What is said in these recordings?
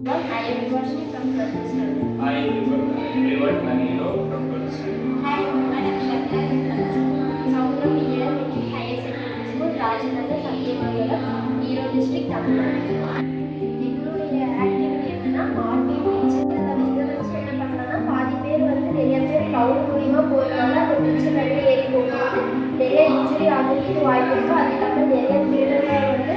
I am Varshini from 12th standard. I revert Danilo from 12th standard. Hi, I am Shakla. Soundram Elementary Higher Secondary School, Rajanagar, Satyamangala, Hero District, Tamil Nadu. எங்களுடைய activity என்னன்னா morning teacher இதை வச்சு என்ன பண்ணலாம்னா பாதி பேர் வந்து நிறைய பேர் க்ரௌட் மூலியமாக போகிறதுனால அந்த டீச்சர் மேலே ஏறி போகும்போது நிறைய இன்ஜுரி ஆகிறதுக்கு வாய்ப்பு இருக்குது. அதுக்கப்புறம் நிறைய திருடர்கள் வந்து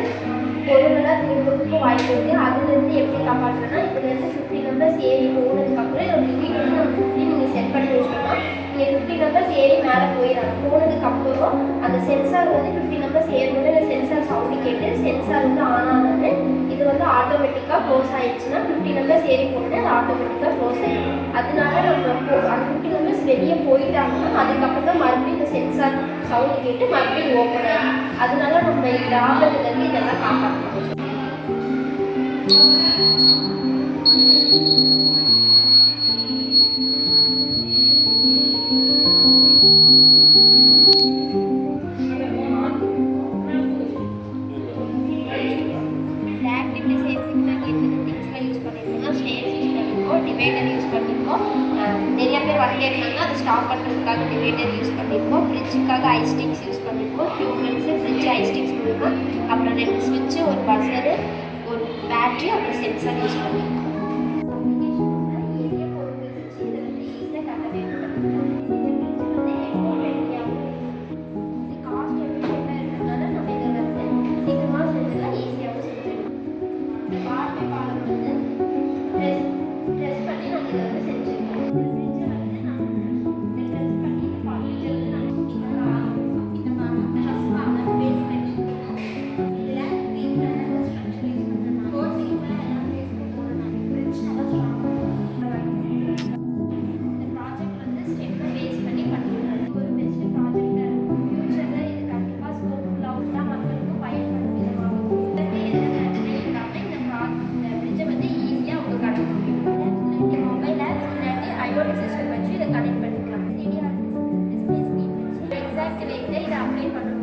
பொருளெல்லாம் திரும்புறதுக்கு வாய்ப்பு இருக்குது. அதுலேருந்து எப்படி காப்பாற்றணும்னா இதுலேருந்து 50 நம்பர்ஸ் ஏறி போனதுக்கப்புறம் ஒரு லிமிட் வந்து நம்ம 50 நீங்கள் செட் பண்ணி வச்சுக்கோன்னா நீங்கள் 50 நம்பர்ஸ் ஏறி மேலே போயிடலாம். போனதுக்கப்புறம் அந்த சென்சார் வந்து 50 நம்பர்ஸ் ஏறும்போது அந்த சென்சார் சவுண்டு கேட்டு சென்சார் வந்து ஆன் ஆனது இது வந்து ஆட்டோமேட்டிக்காக க்ளோஸ் ஆகிடுச்சுன்னா 50 நம்பர்ஸ் ஏறி போனோடனே அது ஆட்டோமேட்டிக்காக க்ளோஸ் ஆகிடும். அதனால நம்ம அந்த 50 நம்பர்ஸ் வெளியே போயிட்டாங்கன்னா அதுக்கப்புறம் தான் மறுபடியும் இந்த சென்சார் சவுண்டு கேட்டு மறுபடியும் ஓப்பன் ஆகிடும். அதனால நம்ம இந்த ஆபத்துலேருந்து இதெல்லாம் காப்பாற்றணும். டிவைடர் யூஸ் பண்ணியிருக்கோம். நிறைய பேர் வந்து கேட்டாங்கன்னா அதை ஸ்டாப் பண்ணுறதுக்காக டிவைடர் யூஸ் பண்ணியிருக்கோம். ஃப்ரிட்ஜுக்காக ஐஸ்டிக்ஸ் யூஸ் பண்ணியிருக்கோம். ஹியூமன்ஸு ஃப்ரிட்ஜ் ஐஸ்டிக்ஸ் கொடுப்போம். அப்புறம் 2 ஸ்விட்சு, ஒரு பஸரு, ஒரு பேட்ரி, அப்புறம் சென்சார் யூஸ் பண்ணியிருக்கோம். சிஸ்டம் வச்சு இதை கனெக்ட் பண்ணிக்கலாம். எக்ஸாக்ட் ரேட்டில் இதை அப்ளை பண்ணணும்.